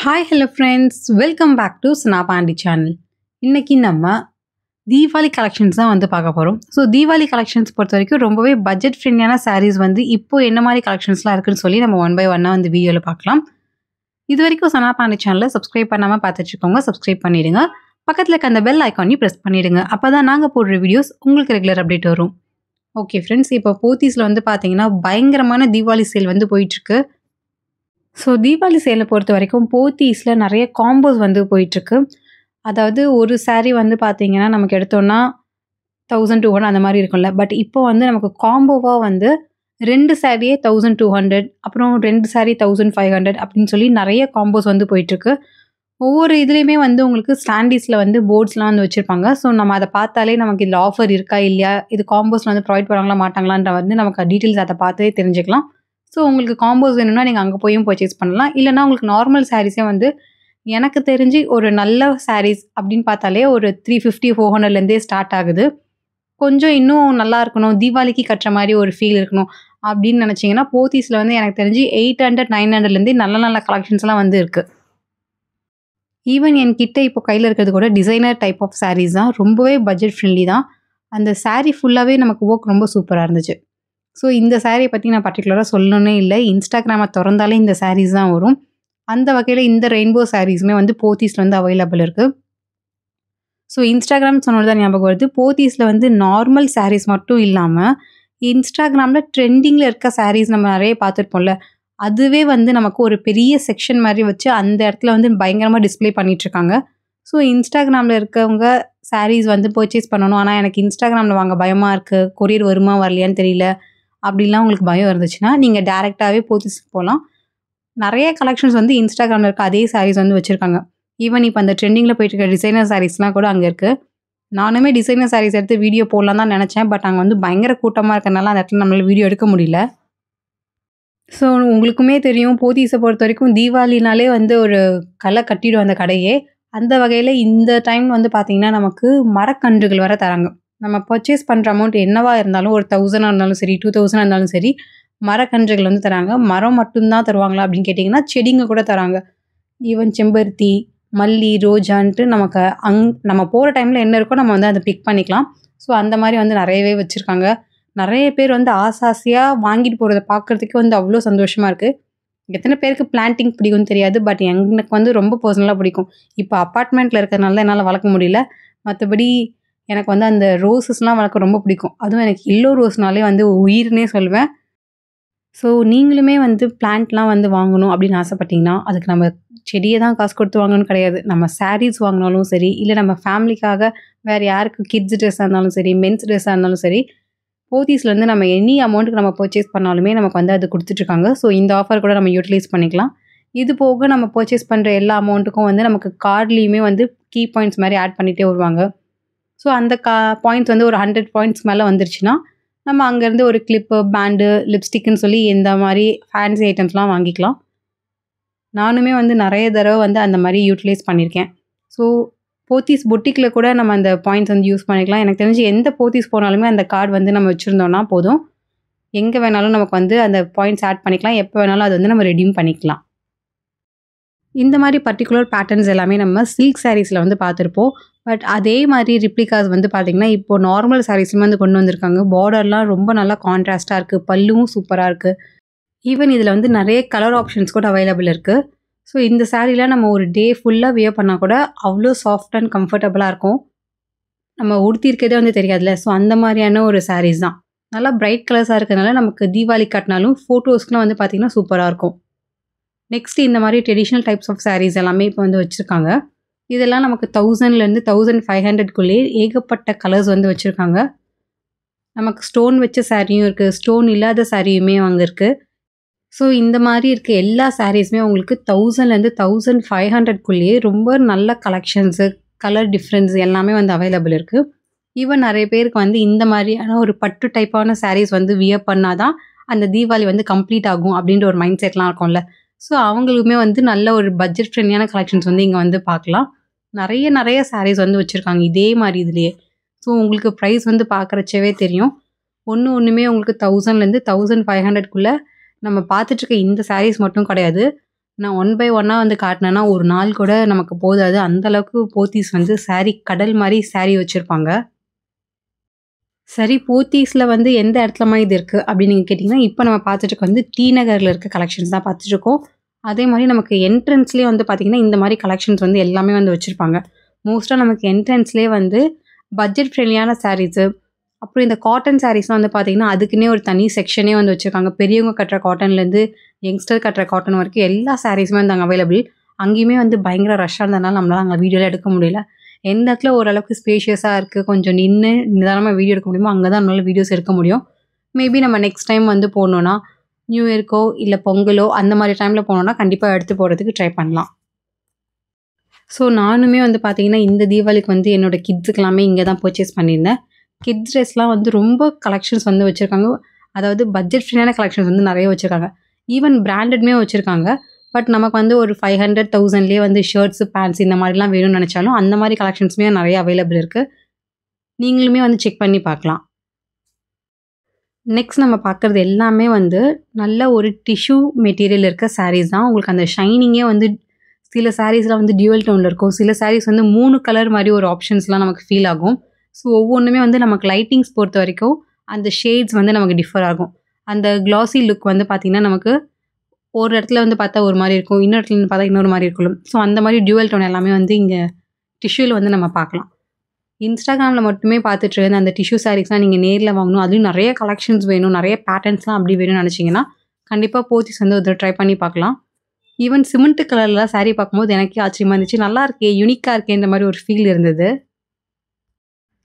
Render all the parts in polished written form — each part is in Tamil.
Hi hello friends, welcome back to ஸ்னாபாண்டி சேனல். இன்றைக்கி நம்ம தீபாவளி கலெக்ஷன்ஸ் தான் வந்து பார்க்க போகிறோம். ஸோ தீபாவளி கலெக்ஷன்ஸ் பொறுத்த வரைக்கும் ரொம்பவே பட்ஜெட் ஃப்ரெண்ட்லியான சாரீஸ் வந்து இப்போது என்ன மாதிரி கலெக்ஷன்ஸ்லாம் இருக்குன்னு சொல்லி நம்ம ஒன் பை ஒன்னாக வந்து வீடியோவில் பார்க்கலாம். இது வரைக்கும் ஸ்னாபாண்டி சேனலை சப்ஸ்கிரைப் பண்ணாமல் பார்த்துட்ருக்கோங்க, சப்ஸ்கிரைப் பண்ணிவிடுங்க. பக்கத்தில் இருக்க அந்த பெல் ஐக்கானையும் ப்ரெஸ் பண்ணிவிடுங்க. அப்போ தான் நாங்கள் போடுற வீடியோஸ் உங்களுக்கு ரெகுலர் அப்டேட் வரும். ஓகே ஃப்ரெண்ட்ஸ், இப்போ போத்தீஸில் வந்து பார்த்தீங்கன்னா பயங்கரமான தீபாவளி சேல் வந்து போயிட்டுருக்கு. ஸோ தீபாவளி சேலை பொறுத்த வரைக்கும் போத்தீஸில் நிறைய காம்போஸ் வந்து போயிட்டுருக்கு. அதாவது ஒரு சாரீ வந்து பார்த்தீங்கன்னா நமக்கு எடுத்தோன்னா 1200 அந்த மாதிரி இருக்கும்ல. பட் இப்போ வந்து நமக்கு காம்போவாக வந்து 2 சாரியே 1200, அப்புறம் 2 சாரீ 1500 அப்படின்னு சொல்லி நிறைய காம்போஸ் வந்து போயிட்டுருக்கு. ஒவ்வொரு இதுலேயுமே வந்து உங்களுக்கு ஸ்டாண்டீஸில் வந்து போர்ட்ஸ்லாம் வந்து வச்சுருப்பாங்க. ஸோ நம்ம அதை பார்த்தாலே நமக்கு இதில் ஆஃபர் இருக்கா இல்லையா, இது காம்போஸில் வந்து ப்ரொவைட் பண்ணுவாங்களா மாட்டாங்களான்ற வந்து நமக்கு டீட்டெயில்ஸ் அதை பார்த்தே தெரிஞ்சுக்கலாம். ஸோ உங்களுக்கு காம்போஸ் வேணும்னா நீங்கள் அங்கே போயும் பர்ச்சேஸ் பண்ணலாம். இல்லைனா உங்களுக்கு நார்மல் சாரீஸே வந்து எனக்கு தெரிஞ்சு ஒரு நல்ல சாரீஸ் அப்படின்னு பார்த்தாலே ஒரு 350 400லேருந்தே ஸ்டார்ட் ஆகுது. கொஞ்சம் இன்னும் நல்லா இருக்கணும், தீபாவளிக்கு கட்டுற மாதிரி ஒரு ஃபீல் இருக்கணும் அப்படின்னு நினச்சிங்கன்னா போத்தீஸில் வந்து எனக்கு தெரிஞ்சு 800 900லேருந்தே நல்ல நல்ல கலெக்ஷன்ஸ்லாம் வந்து இருக்குது. ஈவன் என்கிட்ட இப்போ கையில் இருக்கிறது கூட டிசைனர் டைப் ஆஃப் சாரீஸ் தான், ரொம்பவே பட்ஜெட் ஃப்ரெண்ட்லி தான். அந்த சாரீ ஃபுல்லாகவே நமக்கு ஒர்க் ரொம்ப சூப்பராக இருந்துச்சு. ஸோ இந்த சாரியை பற்றி நான் பர்டிகுலராக சொல்லணுன்னே இல்லை, இன்ஸ்டாகிராமை திறந்தாலே இந்த சாரீஸ் தான் வரும். அந்த வகையில் இந்த ரெயின்போ சாரீஸுமே வந்து போத்தீஸில் வந்து அவைலபிள் இருக்குது. ஸோ இன்ஸ்டாகிராம் சொன்னது தான் ஞாபகம் வருது. போத்தீஸில் வந்து நார்மல் சாரீஸ் மட்டும் இல்லாமல் இன்ஸ்டாகிராமில் ட்ரெண்டிங்கில் இருக்க சாரீஸ் நம்ம நிறைய பார்த்துருப்போம்ல, அதுவே வந்து நமக்கு ஒரு பெரிய செக்ஷன் மாதிரி வச்சு அந்த இடத்துல வந்து பயங்கரமாக டிஸ்பிளே பண்ணிகிட்ருக்காங்க. ஸோ இன்ஸ்டாகிராமில் இருக்கவங்க சாரீஸ் வந்து பர்ச்சேஸ் பண்ணணும், ஆனால் எனக்கு இன்ஸ்டாகிராமில் வாங்க பயமாக இருக்குது, கொரியர் வருமா வரலையான்னு தெரியல அப்படிலாம் உங்களுக்கு பயம் இருந்துச்சுன்னா நீங்கள் டேரெக்டாகவே போத்தீஸுக்கு போகலாம். நிறைய கலெக்ஷன்ஸ் வந்து இன்ஸ்டாகிராமில் இருக்க அதே சாரீஸ் வந்து வச்சுருக்காங்க. ஈவன் இப்போ அந்த ட்ரெண்டிங்கில் போயிட்டு இருக்க டிசைனர் சாரீஸ்லாம் கூட அங்கே இருக்குது. நானுமே டிசைனர் சாரீஸ் எடுத்து வீடியோ போடலாம் தான் நினச்சேன். பட் அங்கே வந்து பயங்கர கூட்டமாக இருக்கிறனால அந்த இடத்துல நம்மளால் வீடியோ எடுக்க முடியல. ஸோ உங்களுக்குமே தெரியும், போத்தீஸை பொறுத்த வரைக்கும் தீபாவளினாலே வந்து ஒரு களை கட்டிடும் அந்த கடையே. அந்த வகையில் இந்த டைம் வந்து பார்த்திங்கன்னா நமக்கு மரக்கன்றுகள் வர தராங்க. நம்ம பர்ச்சேஸ் பண்ணுற அமௌண்ட் என்னவாக இருந்தாலும் ஒரு 1000 இருந்தாலும் சரி 2000 இருந்தாலும் சரி மரக்கன்றுகள் வந்து தராங்க. மரம் மட்டும்தான் தருவாங்களா அப்படின்னு கேட்டிங்கன்னா செடிங்க கூட தராங்க. ஈவன் செம்பருத்தி, மல்லி, ரோஜான்ட்டு நமக்கு நம்ம போகிற டைமில் என்ன இருக்கோ நம்ம வந்து அதை பிக் பண்ணிக்கலாம். ஸோ அந்த மாதிரி வந்து நிறையவே வச்சுருக்காங்க. நிறைய பேர் வந்து ஆசாசியாக வாங்கிட்டு போகிறத பார்க்குறதுக்கு வந்து அவ்வளோ சந்தோஷமாக இருக்குது. எத்தனை பேருக்கு பிளான்டிங் பிடிக்கும்னு தெரியாது, பட் எனக்கு வந்து ரொம்ப பர்சனலாக பிடிக்கும். இப்போ அப்பார்ட்மெண்ட்டில் இருக்கிறதுனால தான் என்னால் வளர்க்க முடியல. மற்றபடி எனக்கு வந்து அந்த ரோஸஸ்லாம் வளர்க்க ரொம்ப பிடிக்கும். அதுவும் எனக்கு எல்லோ ரோஸ்னாலே வந்து உயிர்னே சொல்வேன். ஸோ நீங்களுமே வந்து பிளான்ட்லாம் வந்து வாங்கணும் அப்படின்னு ஆசைப்பட்டீங்கன்னா அதுக்கு நம்ம செடியை தான் காசு கொடுத்து வாங்கணும்னு கிடையாது. நம்ம சாரீஸ் வாங்கினாலும் சரி, இல்லை நம்ம ஃபேமிலிக்காக வேறு யாருக்கு கிட்ஸ் ட்ரெஸ்ஸாக இருந்தாலும் சரி, மென்ஸ் ட்ரெஸ்ஸாக இருந்தாலும் சரி, போத்தீஸ்லேருந்து நம்ம எனி அமௌண்ட்டுக்கு நம்ம பர்ச்சேஸ் பண்ணாலுமே நமக்கு வந்து அது கொடுத்துட்ருக்காங்க. ஸோ இந்த ஆஃபர் கூட நம்ம யூட்டிலைஸ் பண்ணிக்கலாம். இது போக நம்ம பர்ச்சேஸ் பண்ணுற எல்லா அமௌண்ட்டுக்கும் வந்து நமக்கு கார்ட்லேயுமே வந்து கீ பாயிண்ட்ஸ் மாதிரி ஆட் பண்ணிகிட்டே வருவாங்க. ஸோ அந்த பாயிண்ட்ஸ் வந்து ஒரு 100 பாயிண்ட்ஸ் மேலே வந்துருச்சுன்னா நம்ம அங்கேருந்து ஒரு கிளிப்பு, பேண்டு, லிப்ஸ்டிக்குன்னு சொல்லி இந்த மாதிரி ஃபேன்சி ஐட்டம்ஸ்லாம் வாங்கிக்கலாம். நானுமே வந்து நிறைய தடவை வந்து அந்த மாதிரி யூட்டிலைஸ் பண்ணியிருக்கேன். ஸோ போத்தீஸ் பொட்டிக்கில் கூட நம்ம அந்த பாயிண்ட்ஸ் வந்து யூஸ் பண்ணிக்கலாம். எனக்கு தெரிஞ்சு எந்த போத்தீஸ் போனாலுமே அந்த கார்டு வந்து நம்ம வச்சுருந்தோன்னா போதும், எங்கே வேணாலும் நமக்கு வந்து அந்த பாயிண்ட்ஸ் ஆட் பண்ணிக்கலாம், எப்போ வேணாலும் அது வந்து நம்ம ரெடீம் பண்ணிக்கலாம். இந்த மாதிரி பர்டிகுலர் பேட்டர்ன்ஸ் எல்லாமே நம்ம சில்க் சாரீஸில் வந்து பார்த்துருப்போம். பட் அதே மாதிரி ரிப்ளிகாஸ் வந்து பார்த்திங்கன்னா இப்போது நார்மல் சாரீஸுமே வந்து கொண்டு வந்திருக்காங்க. பார்டர்லாம் ரொம்ப நல்லா கான்ட்ராஸ்ட்டாக இருக்குது, பல்லுவும் சூப்பராக இருக்குது. ஈவன் இதில் வந்து நிறைய கலர் ஆப்ஷன்ஸ் கூட அவைலபிள் இருக்குது. ஸோ இந்த சாரீலாம் நம்ம ஒரு டே ஃபுல்லாக வியர் பண்ணால் கூட அவ்வளோ சாஃப்ட் அண்ட் கம்ஃபர்டபுளாக இருக்கும். நம்ம உடுத்திருக்கதே வந்து தெரியாதுல்ல. ஸோ அந்த மாதிரியான ஒரு சாரீஸ் தான். நல்லா பிரைட் கலர்ஸாக இருக்கிறதுனால நமக்கு தீபாவளி கட்டினாலும் ஃபோட்டோஸ்க்குலாம் வந்து பார்த்திங்கன்னா சூப்பராக இருக்கும். நெக்ஸ்ட் இந்த மாதிரி ட்ரெடிஷ்னல் டைப்ஸ் ஆஃப் சாரீஸ் எல்லாமே இப்போ வந்து வச்சுருக்காங்க. இதெல்லாம் நமக்கு 1000லேருந்து 1500க்குள்ளே ஏகப்பட்ட கலர்ஸ் வந்து வச்சுருக்காங்க. நமக்கு ஸ்டோன் வச்ச சாரியும் இருக்குது, ஸ்டோன் இல்லாத சாரியுமே அங்கே இருக்குது. ஸோ இந்த மாதிரி இருக்க எல்லா சாரீஸுமே உங்களுக்கு 1000லேருந்து 1500க்குள்ளேயே ரொம்ப நல்ல கலெக்ஷன்ஸு, கலர் டிஃப்ரென்ஸ் எல்லாமே வந்து அவைலபிள் இருக்குது. ஈவன் நிறைய பேருக்கு வந்து இந்த மாதிரியான ஒரு பட்டு டைப்பான சாரீஸ் வந்து வியர் பண்ணால் தான் அந்த தீபாவளி வந்து கம்ப்ளீட் ஆகும் அப்படின்ற ஒரு மைண்ட் செட்லாம் இருக்கும்ல. ஸோ அவங்களுக்குமே வந்து நல்ல ஒரு பட்ஜெட் ஃப்ரெண்ட்லியான கலெக்ஷன்ஸ் வந்து இங்கே வந்து பார்க்கலாம். நிறைய சாரீஸ் வந்து வச்சுருக்காங்க இதே மாதிரி இதுலேயே. ஸோ உங்களுக்கு ப்ரைஸ் வந்து பார்க்குறச்சவே தெரியும். ஒன்றுமே உங்களுக்கு 1000லேருந்து 1500க்குள்ளே நம்ம பார்த்துட்ருக்க இந்த சாரீஸ் மட்டும் கிடையாது. நான் ஒன் பை ஒன்னாக வந்து காட்டினேன்னா ஒரு நாள் கூட நமக்கு போதாது. அந்தளவுக்கு போத்தீஸ் வந்து சாரீ கடல் மாதிரி சாரீ வச்சுருப்பாங்க. சரி, போத்தீஸில் வந்து எந்த இடத்துலமா இது இருக்குது அப்படின்னு நீங்கள் கேட்டிங்கன்னா, இப்போ நம்ம பார்த்துட்டு வந்து டி நகரில் இருக்க கலெக்ஷன்ஸ் தான் பார்த்துட்ருக்கோம். அதே மாதிரி நமக்கு என்ட்ரன்ஸ்லேயே வந்து பார்த்திங்கன்னா இந்த மாதிரி கலெக்ஷன்ஸ் வந்து எல்லாமே வந்து வச்சுருப்பாங்க. மோஸ்ட்டாக நமக்கு என்ட்ரன்ஸ்லேயே வந்து பட்ஜெட் ஃப்ரெண்ட்லியான சாரீஸு, அப்புறம் இந்த காட்டன் சாரீஸ்லாம் வந்து பார்த்திங்கன்னா அதுக்குன்னே ஒரு தனி செக்ஷனே வந்து வச்சுருக்காங்க. பெரியவங்க கட்டுற காட்டன்லேருந்து யங்ஸ்டர் கட்டுற காட்டன் வரைக்கும் எல்லா சாரீஸுமே வந்து அங்கே அவைலபிள். அங்கேயுமே வந்து பயங்கர ரஷ்ஷாக இருந்ததுனால நம்மளால் அங்கே வீடியோலாம் எடுக்க முடியல. எந்த இடத்துல ஓரளவுக்கு ஸ்பேஷியஸாக இருக்குது, கொஞ்சம் நின்று நிதானமாக வீடியோ எடுக்க முடியுமோ அங்கே தான் நம்மளால் வீடியோஸ் எடுக்க முடியும். மேபி நம்ம நெக்ஸ்ட் டைம் வந்து போகணுன்னா நியூ இயர்க்கோ இல்லை பொங்கலோ அந்த மாதிரி டைமில் போனோன்னா கண்டிப்பாக எடுத்து போகிறதுக்கு ட்ரை பண்ணலாம். ஸோ நானுமே வந்து பார்த்திங்கன்னா இந்த தீபாவளிக்கு வந்து என்னோடய கிட்ஸுக்கு எல்லாமே இங்கே தான் பர்ச்சேஸ் பண்ணியிருந்தேன். கிட்ஸ் ட்ரெஸ்லாம் வந்து ரொம்ப கலெக்ஷன்ஸ் வந்து வச்சுருக்காங்க. அதாவது பட்ஜெட் ஃப்ரெண்ட்லியான கலெக்ஷன்ஸ் வந்து நிறைய வச்சுருக்காங்க. ஈவன் பிராண்டட்மே வச்சுருக்காங்க. பட் நமக்கு வந்து ஒரு 500, 1000லேயே வந்து ஷர்ட்ஸு, பேண்ட்ஸ் இந்த மாதிரிலாம் வேணும்னு நினச்சாலும் அந்த மாதிரி கலெக்ஷன்ஸுமே நிறைய அவைலபிள் இருக்குது. நீங்களுமே வந்து செக் பண்ணி பார்க்கலாம். நெக்ஸ்ட் நம்ம பார்க்குறது எல்லாமே வந்து நல்ல ஒரு டிஷ்யூ மெட்டீரியல் இருக்க சாரீஸ் தான். உங்களுக்கு அந்த ஷைனிங்கே வந்து சில சாரீஸ்லாம் வந்து டியூவல் டோனில் இருக்கும். சில சாரீஸ் வந்து 3 கலர் மாதிரி ஒரு ஆப்ஷன்ஸ்லாம் நமக்கு ஃபீல் ஆகும். ஸோ ஒவ்வொன்றுமே வந்து நமக்கு லைட்டிங்ஸ் பொறுத்த வரைக்கும் அந்த ஷேட்ஸ் வந்து நமக்கு டிஃபர் ஆகும். அந்த கிளாஸி லுக் வந்து பார்த்திங்கன்னா நமக்கு ஒரு இடத்துல வந்து பார்த்தா ஒரு மாதிரி இருக்கும், இன்னொரு இடத்துல வந்து பார்த்தா இன்னொரு மாதிரி இருக்கும். ஸோ அந்த மாதிரி டியூவல் டோன் எல்லாமே வந்து இங்கே டிஷ்யூவில் வந்து நம்ம பார்க்கலாம். இன்ஸ்டாகிராமில் மட்டுமே பார்த்துட்டு இருந்த அந்த டிஷ்யூ சாரீஸ்லாம் நீங்கள் நேரில் வாங்கணும், அதுவும் நிறைய கலெக்ஷன்ஸ் வேணும், நிறைய பேட்டர்ன்ஸ்லாம் அப்படி வேணும்னு நினச்சிங்கன்னா கண்டிப்பாக போத்தீஸ் வந்து ஒரு ட்ரை பண்ணி பார்க்கலாம். ஈவன் சிமெண்ட் கலரில் சாரீ பார்க்கும்போது எனக்கே ஆச்சரியமாக இருந்துச்சு. நல்லா இருக்கே, யூனிக்காக இருக்கேன்ற மாதிரி ஒரு ஃபீல் இருந்தது.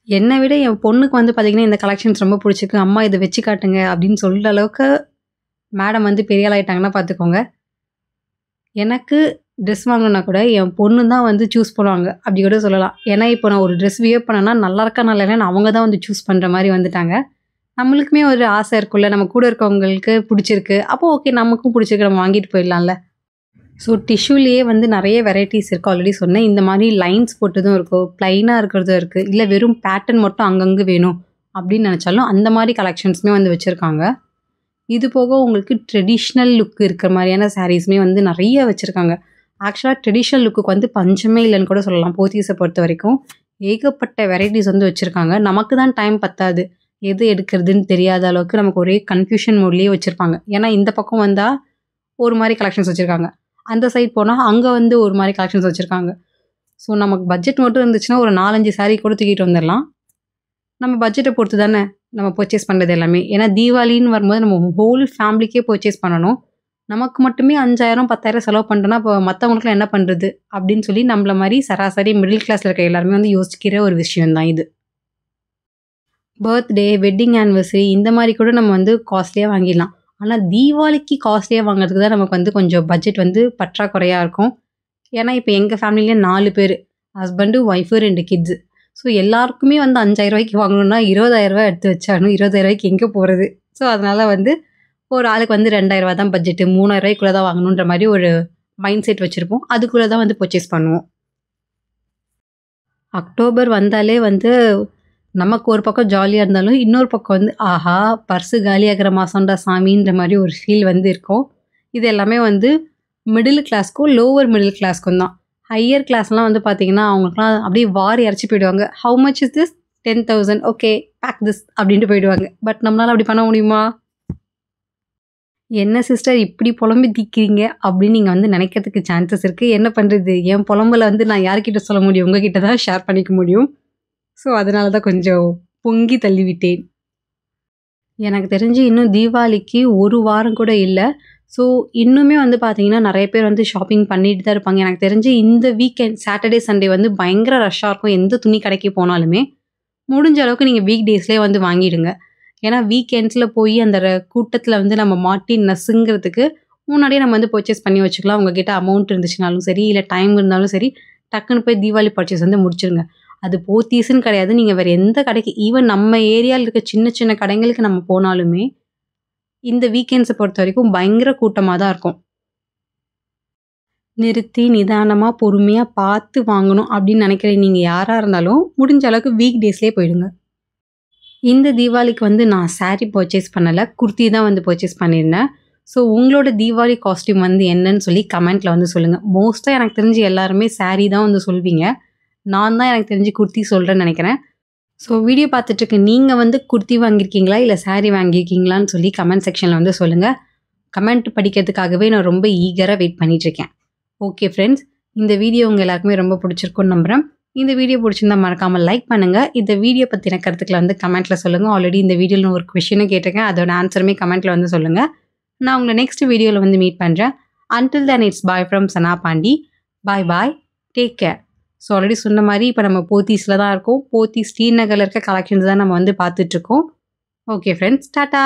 என்னை விட என் பொண்ணுக்கு வந்து பார்த்திங்கன்னா இந்த கலெக்ஷன்ஸ் ரொம்ப பிடிச்சிருக்கு. அம்மா இதை வச்சு காட்டுங்க அப்படின்னு சொல்கிற அளவுக்கு மேடம் வந்து பெரிய ஆள் ஆகிட்டாங்கன்னா பார்த்துக்கோங்க. எனக்கு ட்ரெஸ் வாங்கணுன்னா கூட என் பொண்ணு தான் வந்து சூஸ் பண்ணுவாங்க அப்படி கூட சொல்லலாம். ஏன்னா இப்போ நான் ஒரு ட்ரெஸ் வியர் பண்ணேன்னா நல்லா இருக்கா நல்லா இல்லைன்னு அவங்க தான் வந்து சூஸ் பண்ணுற மாதிரி வந்துட்டாங்க. நம்மளுக்குமே ஒரு ஆசை இருக்குல்ல, நம்ம கூட இருக்கவங்களுக்கு பிடிச்சிருக்கு, அப்போ ஓகே நமக்கும் பிடிச்சிருக்கு, நம்ம வாங்கிட்டு போயிடலாம்ல. ஸோ டிஷ்யூலேயே வந்து நிறைய வெரைட்டிஸ் இருக்குது. ஆல்ரெடி சொன்னேன். இந்த மாதிரி லைன்ஸ் போட்டதும் இருக்கும், ப்ளைனாக இருக்கிறதும் இருக்குது, இல்லை வெறும் பேட்டர்ன் மட்டும் அங்கங்கே வேணும் அப்படின்னு நினச்சாலும் அந்த மாதிரி கலெக்ஷன்ஸுமே வந்து வச்சுருக்காங்க. இது போக உங்களுக்கு ட்ரெடிஷ்னல் லுக் இருக்கிற மாதிரியான சாரீஸுமே வந்து நிறைய வச்சுருக்காங்க. ஆக்சுவலாக ட்ரெடிஷ்னல் லுக்கு வந்து பஞ்சமே இல்லைன்னு கூட சொல்லலாம். போத்தீஸை பொறுத்த வரைக்கும் ஏகப்பட்ட வெரைட்டிஸ் வந்து வச்சுருக்காங்க. நமக்கு தான் டைம் பத்தாது, எது எடுக்கிறதுன்னு தெரியாத அளவுக்கு நமக்கு ஒரே கன்ஃபியூஷன் மோட்லேயே வச்சுருப்பாங்க. ஏன்னா இந்த பக்கம் வந்தால் ஒரு மாதிரி கலெக்ஷன்ஸ் வச்சுருக்காங்க, அந்த சைட் போனால் அங்கே வந்து ஒரு மாதிரி கலெக்ஷன்ஸ் வச்சுருக்காங்க. ஸோ நமக்கு பட்ஜெட் மட்டும் இருந்துச்சுன்னா ஒரு 4-5 சாரீ கூட தூக்கிட்டு வந்துடலாம். நம்ம பட்ஜெட்டை பொறுத்து தானே நம்ம பர்ச்சேஸ் பண்ணுறது எல்லாமே. ஏன்னா தீபாவளின்னு வரும்போது நம்ம ஹோல் ஃபேமிலிக்கே பர்ச்சேஸ் பண்ணணும். நமக்கு மட்டுமே 5000, 10,000 செலவு பண்ணிட்டோன்னா இப்போ மற்றவங்களுக்குலாம் என்ன பண்ணுறது அப்படின்னு சொல்லி நம்மள மாதிரி சராசரி மிடில் கிளாஸில் இருக்க எல்லாருமே வந்து யோசிக்கிற ஒரு விஷயம் தான் இது. பர்த்டே, வெட்டிங் ஆனிவர்சரி இந்த மாதிரி கூட நம்ம வந்து காஸ்ட்லியாக வாங்கிடலாம். ஆனால் தீபாவளிக்கு காஸ்ட்லியாக வாங்குறதுக்கு தான் நமக்கு வந்து கொஞ்சம் பட்ஜெட் வந்து பற்றாக்குறையாக இருக்கும். ஏன்னா இப்போ எங்கள் ஃபேமிலியிலே 4 பேர், ஹஸ்பண்டு, ஒய்ஃபு, 2 கிட்ஸு. ஸோ எல்லாருக்குமே வந்து 5000 வாங்கணுன்னா 20,000 எடுத்து வச்சாலும் 20,000 எங்கே போகிறது? ஸோ அதனால் வந்து ஒரு ஆளுக்கு வந்து 2000 தான் பட்ஜெட்டு, 3000 தான் வாங்கணுன்ற மாதிரி ஒரு மைண்ட் செட் வச்சுருப்போம். அதுக்குள்ளே தான் வந்து பர்ச்சேஸ் பண்ணுவோம். அக்டோபர் வந்தாலே வந்து நமக்கு ஒரு பக்கம் ஜாலியாக இருந்தாலும் இன்னொரு பக்கம் வந்து ஆஹா பர்ஸு காலியாகிற மாதம்டா சாமின்ற மாதிரி ஒரு ஃபீல் வந்து இருக்கும். இது எல்லாமே வந்து மிடில் கிளாஸ்க்கும் லோவர் மிடில் கிளாஸ்க்கும் தான். ஹையர் கிளாஸ்லாம் வந்து பார்த்திங்கன்னா அவங்களுக்குலாம் அப்படியே வாரி இறச்சி போயிடுவாங்க. How much is this? 10,000, okay pack this அப்படின்ட்டு போயிடுவாங்க. பட் நம்மளால் அப்படி பண்ண முடியுமா? என்ன சிஸ்டர் இப்படி புலம்பி தீக்கிறீங்க அப்படின்னு நீங்கள் வந்து நினைக்கிறதுக்கு சான்சஸ் இருக்குது. என்ன பண்ணுறது, என் புலம்பலை வந்து நான் யார்கிட்ட சொல்ல முடியும்? உங்ககிட்ட தான் ஷேர் பண்ணிக்க முடியும். ஸோ அதனால தான் கொஞ்சம் பொங்கி தள்ளிவிட்டேன். எனக்கு தெரிஞ்சு இன்னும் தீபாவளிக்கு ஒரு வாரம் கூட இல்லை. ஸோ இன்னுமே வந்து பார்த்தீங்கன்னா நிறைய பேர் வந்து ஷாப்பிங் பண்ணிட்டு தான் இருப்பாங்க. எனக்கு தெரிஞ்சு இந்த வீக்கெண்ட் சாட்டர்டே, சண்டே வந்து பயங்கர ரஷ்ஷாக இருக்கும். எந்த துணி கடைக்கு போனாலுமே முடிஞ்ச அளவுக்கு நீங்கள் வீக் டேஸ்லேயே வந்து வாங்கிடுங்க. ஏன்னா வீக்கெண்ட்ஸில் போய் அந்த கூட்டத்தில் வந்து நம்ம மாட்டி நசுங்கிறதுக்கு முன்னாடியே நம்ம வந்து பர்ச்சேஸ் பண்ணி வச்சுக்கலாம். உங்ககிட்ட அமௌண்ட் இருந்துச்சுனாலும் சரி, இல்லை டைம் இருந்தாலும் சரி, டக்குன்னு போய் தீபாவளி பர்ச்சேஸ் வந்து முடிச்சிருங்க. அது போத்தீஸ்ன்னு கிடையாது, நீங்கள் வேறு எந்த கடைக்கு, ஈவன் நம்ம ஏரியாவில் இருக்க சின்ன சின்ன கடைங்களுக்கு நம்ம போனாலுமே இந்த வீக்கெண்ட்ஸை பொறுத்த வரைக்கும் பயங்கர கூட்டமாக தான் இருக்கும். நிறுத்தி நிதானமாக பொறுமையாக பார்த்து வாங்கணும் அப்படின்னு நினைக்கிற நீங்கள் யாராக இருந்தாலும் முடிஞ்ச அளவுக்கு வீக் டேஸ்லேயே போயிடுங்க. இந்த தீபாவளிக்கு வந்து நான் சாரீ பர்ச்சேஸ் பண்ணலை, குர்த்தி தான் வந்து பர்ச்சேஸ் பண்ணியிருந்தேன். ஸோ உங்களோட தீபாவளி காஸ்டியூம் வந்து என்னன்னு சொல்லி கமெண்ட்டில் வந்து சொல்லுங்கள். மோஸ்ட்டாக எனக்கு தெரிஞ்சு எல்லாருமே saree தான் வந்து சொல்வீங்க. நான் தான் எனக்கு தெரிஞ்சு குர்த்தி சொல்கிறேன்னு நினைக்கிறேன். ஸோ வீடியோ பார்த்துட்ருக்க நீங்கள் வந்து குர்த்தி வாங்கியிருக்கீங்களா இல்லை saree வாங்கியிருக்கீங்களான்னு சொல்லி கமெண்ட் செக்ஷனில் வந்து சொல்லுங்கள். கமெண்ட் படிக்கிறதுக்காகவே நான் ரொம்ப ஈகராக வெயிட் பண்ணிகிட்ருக்கேன். ஓகே ஃப்ரெண்ட்ஸ், இந்த வீடியோ உங்கள் எல்லாருக்குமே ரொம்ப பிடிச்சிருக்குன்னு நம்புகிறேன். இந்த வீடியோ பிடிச்சிருந்தா மறக்காமல் லைக் பண்ணுங்கள். இந்த வீடியோ பற்றின கருத்துக்களை வந்து கமெண்ட்டில் சொல்லுங்கள். ஆல்ரெடி இந்த வீடியோவில் நான் ஒரு கொஷினும் கேட்டிருக்கேன். அதோட ஆன்சருமே கமெண்ட்டில் வந்து சொல்லுங்கள். நான் உங்களை நெக்ஸ்ட் வீடியோவில் வந்து மீட் பண்ணுறேன். Until then, it's bye from Sana Pandi. Bye bye. Take care. So already சொன்ன மாதிரி இப்போ நம்ம போத்தீஸில் தான் இருக்கோம். போத்தீஸ் ஸ்ரீநகரில் இருக்க கலெக்ஷன்ஸ் தான் நம்ம வந்து பார்த்துட்ருக்கோம். Okay friends, tata.